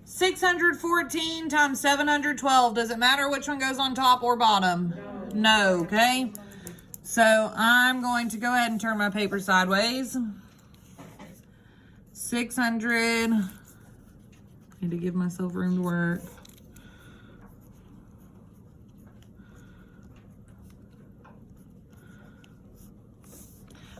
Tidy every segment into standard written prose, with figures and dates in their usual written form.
614 times 712. Does it matter which one goes on top or bottom? No, okay? So I'm going to go ahead and turn my paper sideways. 600. Need to give myself room to work.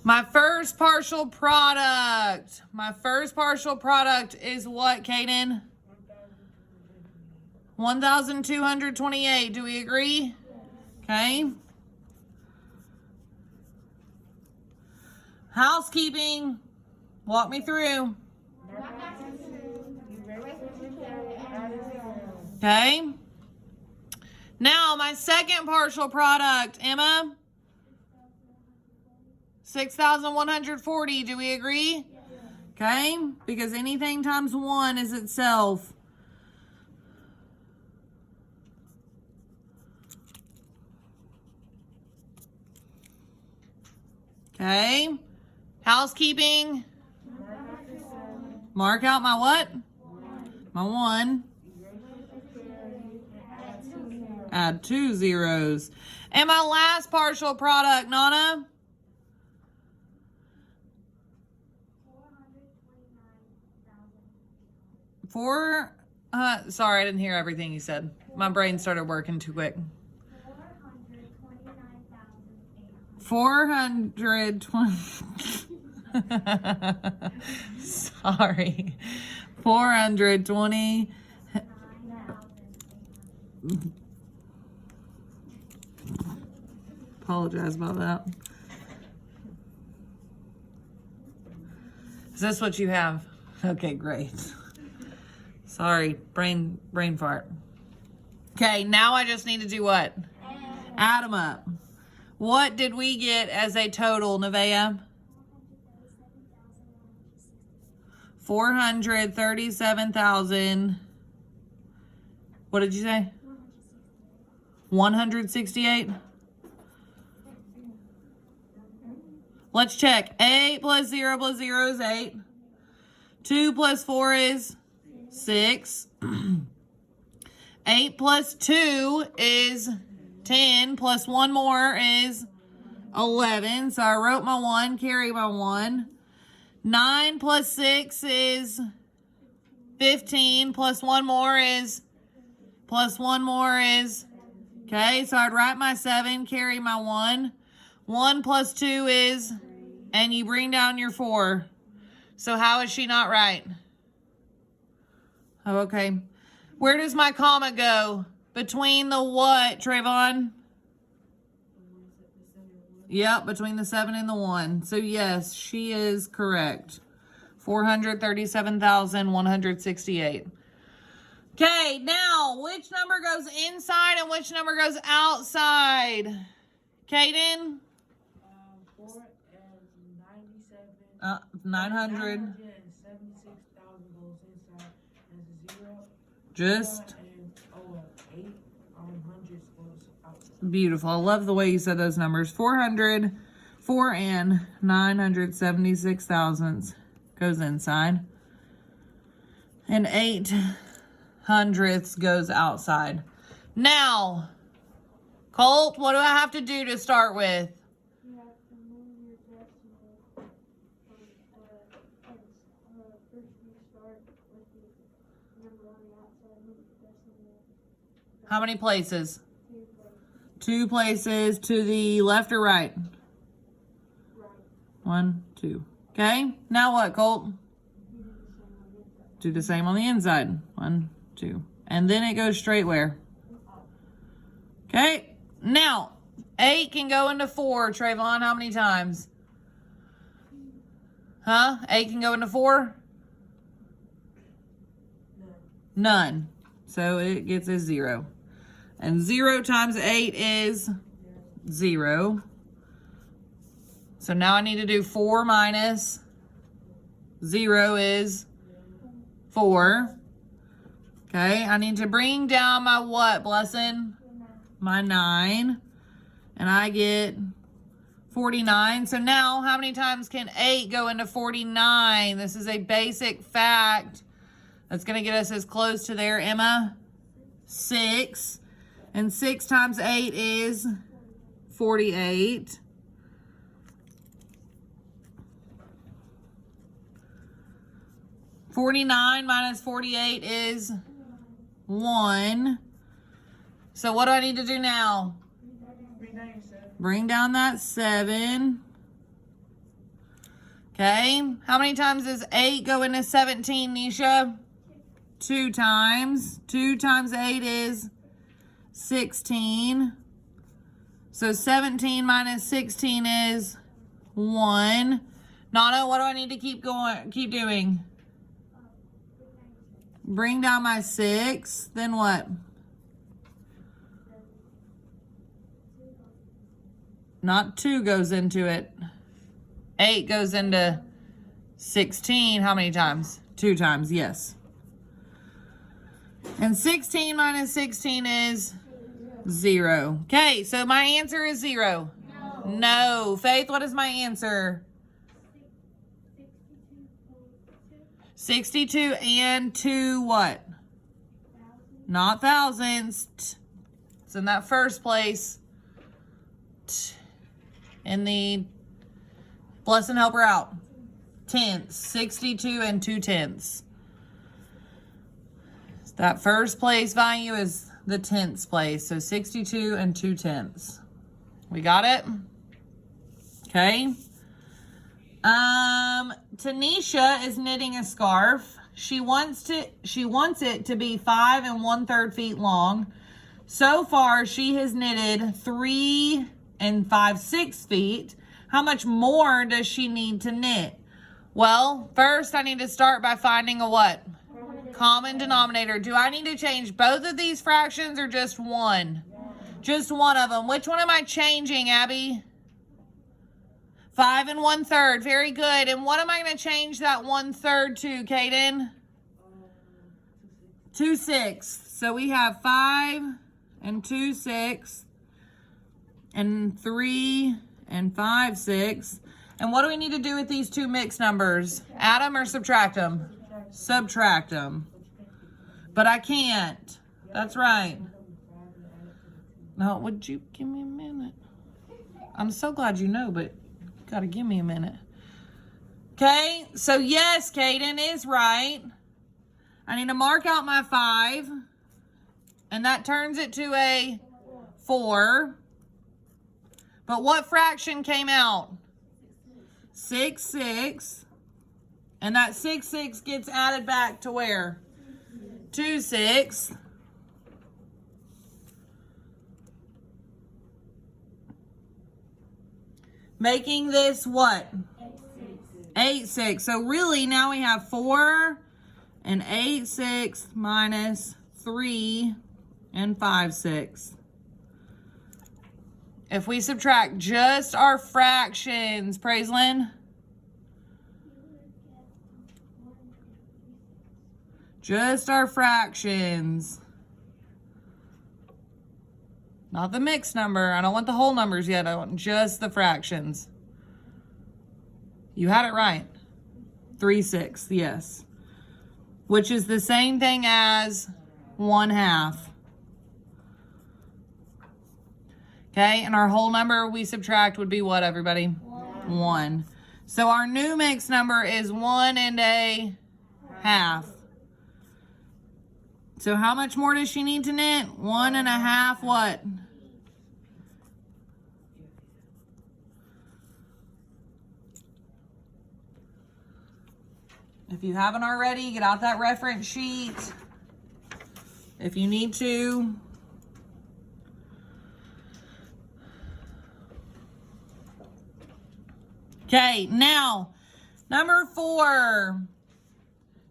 My first partial product. My first partial product is what, Kaden? 1,228. Do we agree? Okay. Housekeeping. Walk me through. Okay. Now, my second partial product, Emma. 6,140. Do we agree? Okay. Because anything times 1 is itself. Okay. Housekeeping. Mark out my what? My 1. Add 2 zeros. And my last partial product, Nana. 429,000. Sorry, I didn't hear everything you said. My brain started working too quick. 420. Sorry. 420. Apologize about that. Is this what you have? Okay, great. Sorry, brain fart. Okay, now I just need to do what? Add them up. What did we get as a total, Nevaeh? 437,000. What did you say? 168? Let's check. 8 plus 0 plus 0 is 8. 2 plus 4 is 6. 8 plus 2 is 10. Plus 1 more is 11. So I wrote my 1, carry my 1. 9 plus 6 is 15. Plus 1 more is, okay, so I'd write my 7, carry my 1. 1 plus 2 is, and you bring down your 4. So how is she not right? Oh, okay. Where does my comma go? Between the what, Trayvon? Yep, between the 7 and the 1. So yes, she is correct. 437,168. Okay, now which number goes inside and which number goes outside? Kaden? 900. 976,000 goes inside as a 0. Just 8 hundreds goes outside. Beautiful. I love the way you said those numbers. 400, 4 and 976 thousandths goes inside. And 8 hundredths goes outside. Now, Colt, what do I have to do to start with? You have to move your decimal first you start with the number on the outside, move the decimal. How many places? 2 places. 2 places to the left or right? Right. 1, 2. Okay. Now what, Colt? You do the same on the inside. Do the same on the inside. 1, 2. And then it goes straight where? Okay. Now, 8 can go into 4. Trayvon, how many times? Huh? 8 can go into 4? None. So it gets a 0. And 0 times 8 is 0. So now I need to do 4 minus 0 is 4. Okay, I need to bring down my what, Blessing? My 9. And I get 49. So now how many times can 8 go into 49? This is a basic fact That's going to get us as close to there, Emma. 6. And 6 times 8 is 48. $49 minus 48 is 1. So what do I need to do now? Bring down that 7. Okay. How many times does 8 go into 17, Nisha? 2 times. 2 times 8 is 16. So 17 minus 16 is 1. Nana, what do I need to keep doing? Bring down my 6. Then what? Not 2 goes into it. 8 goes into 16. How many times? 2 times, yes. And 16 minus 16 is 0. Okay, so my answer is 0. No. Faith, what is my answer? 62 and 2 what? Not thousands. It's in that first place. In the bless and help her out. Tenths. 62 and 2 tenths. That first place value is the tenths place. So 62 and 2 tenths. We got it? Okay. Tanisha is knitting a scarf. She wants it to be 5 1/3 feet long. So far, she has knitted 3 5/6 feet. How much more does she need to knit? Well, first I need to start by finding a what? Common denominator. Do I need to change both of these fractions or just one? Just one of them. Which one am I changing, Abby? 5 1/3. Very good. And what am I going to change that 1/3 to, Kaden? 2/6. So we have 5 2/6 and 3 5/6. And what do we need to do with these two mixed numbers? Add them or subtract them? Subtract them. But I can't. That's right. Now, would you give me a minute? I'm so glad you know, but you gotta give me a minute. Okay, so yes, Kaden is right. I need to mark out my 5, and that turns it to a 4. But what fraction came out? 6/6. And that 6/6 gets added back to where? 2/6. Making this what? 8/6. So really now we have 4 8/6 minus 3 5/6. If we subtract just our fractions, Praiselyn, just our fractions, not the mixed number. I don't want the whole numbers yet. I want just the fractions. You had it right. 3/6, yes. Which is the same thing as 1/2. Okay, and our whole number we subtract would be what, everybody? 1. So our new mixed number is 1 1/2. So how much more does she need to knit? 1 1/2 what? If you haven't already, get out that reference sheet. If you need to. Okay, now, number 4.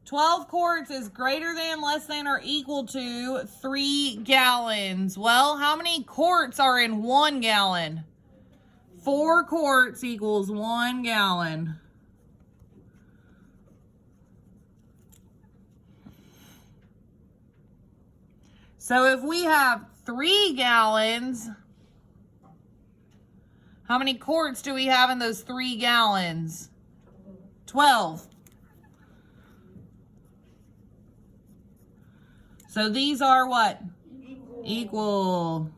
12 quarts is greater than, less than, or equal to 3 gallons. Well, how many quarts are in 1 gallon? 4 quarts equals 1 gallon. So if we have 3 gallons, how many quarts do we have in those 3 gallons? 12. So these are what? Equal.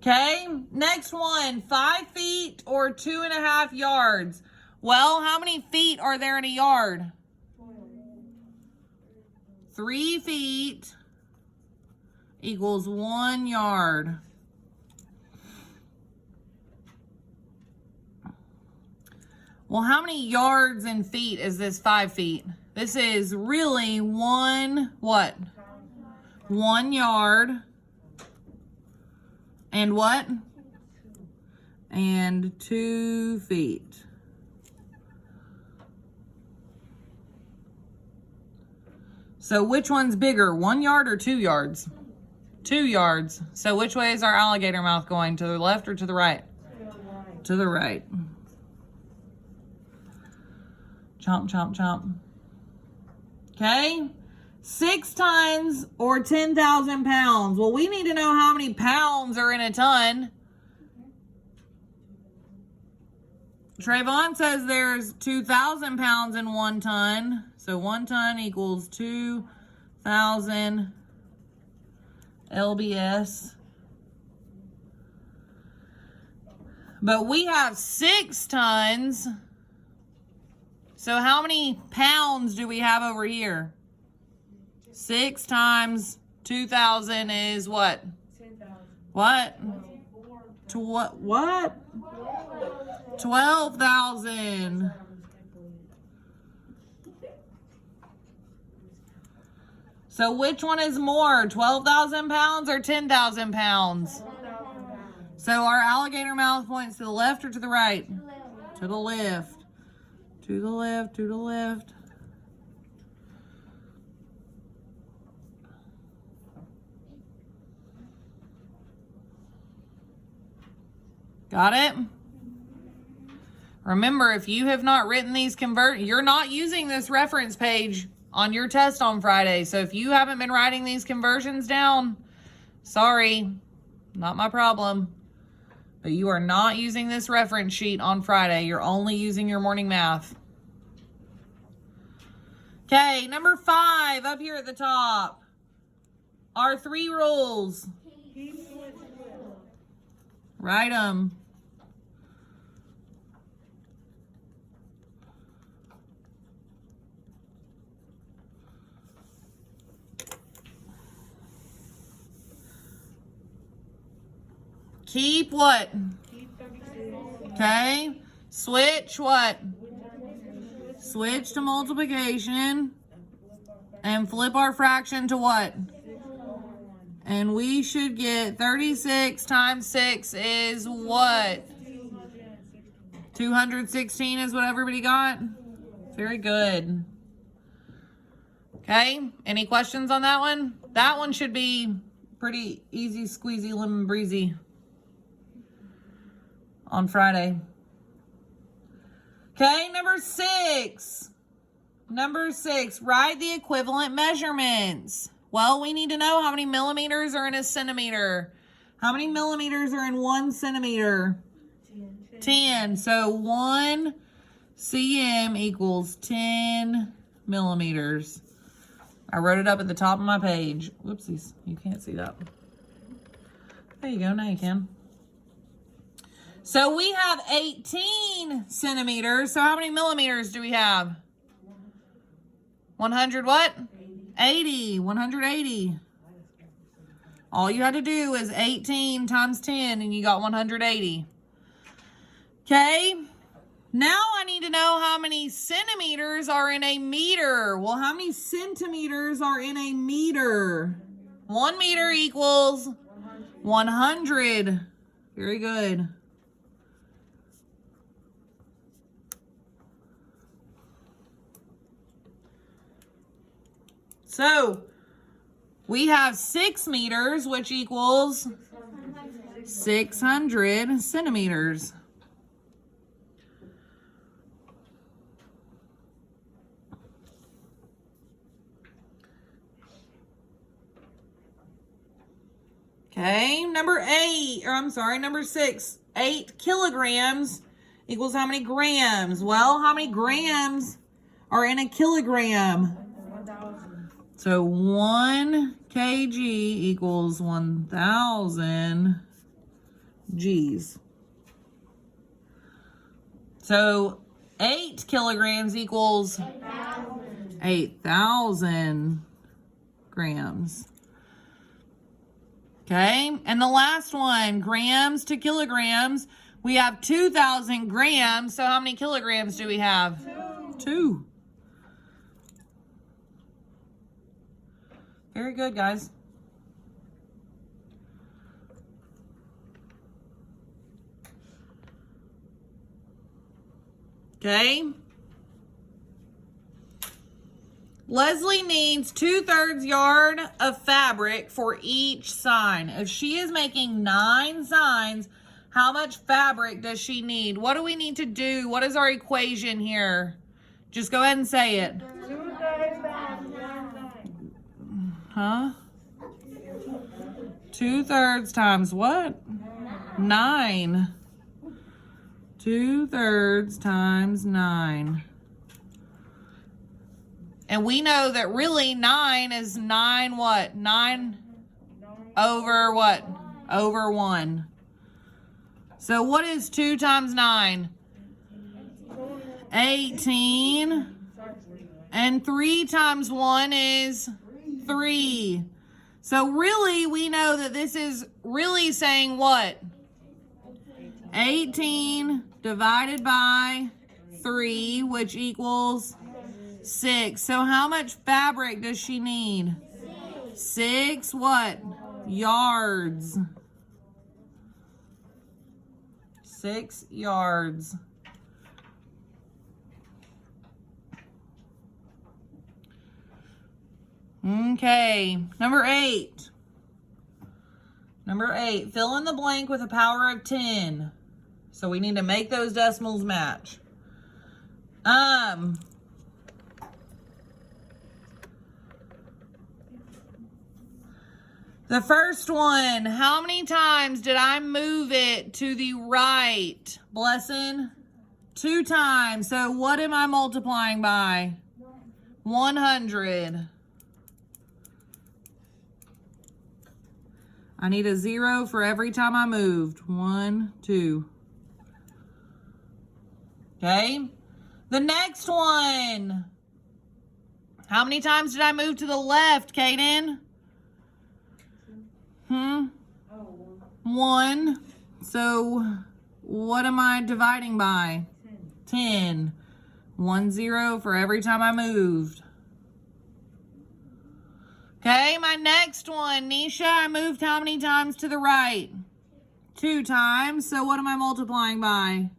Okay, next one, 5 feet or 2.5 yards. Well, how many feet are there in a yard? 3 feet equals 1 yard. Well, how many yards in feet is this 5 feet? This is really what? 1 yard. And what? And 2 feet. So which one's bigger, 1 yard or 2 yards? 2 yards. So which way is our alligator mouth going? To the left or to the right? To the right. Chomp, chomp, chomp. Okay. 6 tons or 10,000 pounds. Well, we need to know how many pounds are in a ton. Trayvon says there's 2,000 pounds in 1 ton. So 1 ton equals 2,000 lbs. But we have 6 tons. So how many pounds do we have over here? 6 times 2,000 is what? 10,000. What? To what? What? 12,000. So which one is more? 12,000 pounds or 10,000 pounds? So our alligator mouth points to the left or to the right? To the left. To the left, to the left. Got it? Remember, if you have not written these you're not using this reference page on your test on Friday. So if you haven't been writing these conversions down, sorry, not my problem. But you are not using this reference sheet on Friday. You're only using your morning math. Okay, number 5 up here at the top. Our 3 rules. Write them. Keep what? Okay. Switch what? Switch to multiplication. And flip our fraction to what? And we should get 36 times 6 is what? 216 is what everybody got? Very good. Okay. Any questions on that one? That one should be pretty easy, squeezy, lemon breezy on Friday. Okay, number 6. Number 6, write the equivalent measurements. Well, we need to know how many millimeters are in a centimeter. How many millimeters are in 1 centimeter? 10. So 1 cm equals 10 millimeters. I wrote it up at the top of my page. Whoopsies, you can't see that. There you go, now you can. So we have 18 centimeters. So how many millimeters do we have? 100 what? 80. 180. All you had to do is 18 times 10 and you got 180. Okay. Now I need to know how many centimeters are in a meter. Well, how many centimeters are in a meter? 1 meter equals 100. Very good. So we have 6 meters, which equals 600 centimeters. Okay, number 6. 8 kilograms equals how many grams? Well, how many grams are in a kilogram? 1,000. So 1 kg equals 1,000 G's. So 8 kilograms equals 8,000 grams. Okay, and the last one, grams to kilograms. We have 2,000 grams. So how many kilograms do we have? 2. Very good, guys. Okay. Leslie needs 2/3 yard of fabric for each sign. If she is making 9 signs, how much fabric does she need? What do we need to do? What is our equation here? Just go ahead and say it. 2/3 times 9. Huh? 2/3 times what? 9. 2/3 times 9. And we know that really 9 is 9 what? 9 over what? Over 1. So what is 2 times 9? 18. And 3 times 1 is 3. So really we know that this is really saying what? 18 divided by 3, which equals 6. So how much fabric does she need? 6 what? Yards. 6 yards. Okay, number 8. Number 8, fill in the blank with a power of 10. So we need to make those decimals match. The first one, how many times did I move it to the right? Blessing? 2 times. So what am I multiplying by? 100. I need a 0 for every time I moved. 1, 2. Okay. The next one. How many times did I move to the left, Kaden? 1. So what am I dividing by? 10. 1 0 for every time I moved. Okay, my next one. Nisha, I moved how many times to the right? 2 times. So what am I multiplying by?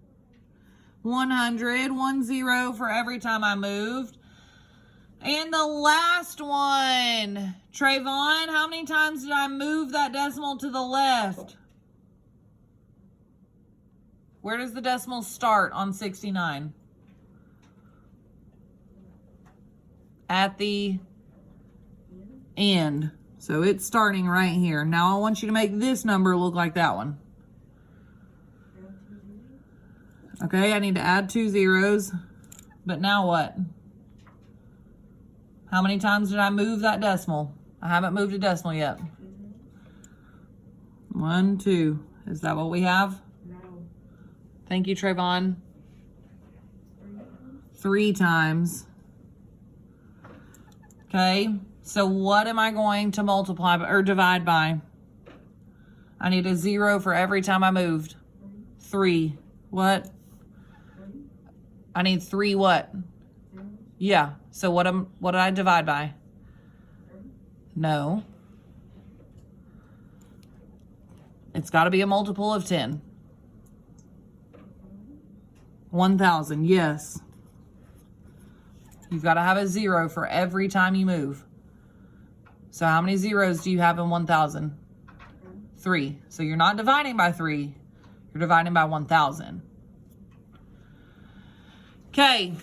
100. 1 0 for every time I moved. And the last one, Trayvon, how many times did I move that decimal to the left? Where does the decimal start on 69? At the end. So it's starting right here. Now I want you to make this number look like that one. Okay, I need to add 2 zeros. But now what? How many times did I move that decimal? I haven't moved a decimal yet. 1, 2. Is that what we have? No. Thank you, Trayvon. 3 times. Okay, so what am I going to multiply or divide by? I need a 0 for every time I moved. 3. What? I need 3 what? Yeah. So what did I divide by? No. It's got to be a multiple of 10. 1,000. Yes. You've got to have a 0 for every time you move. So how many zeros do you have in 1,000? 3. So you're not dividing by 3. You're dividing by 1,000. Okay.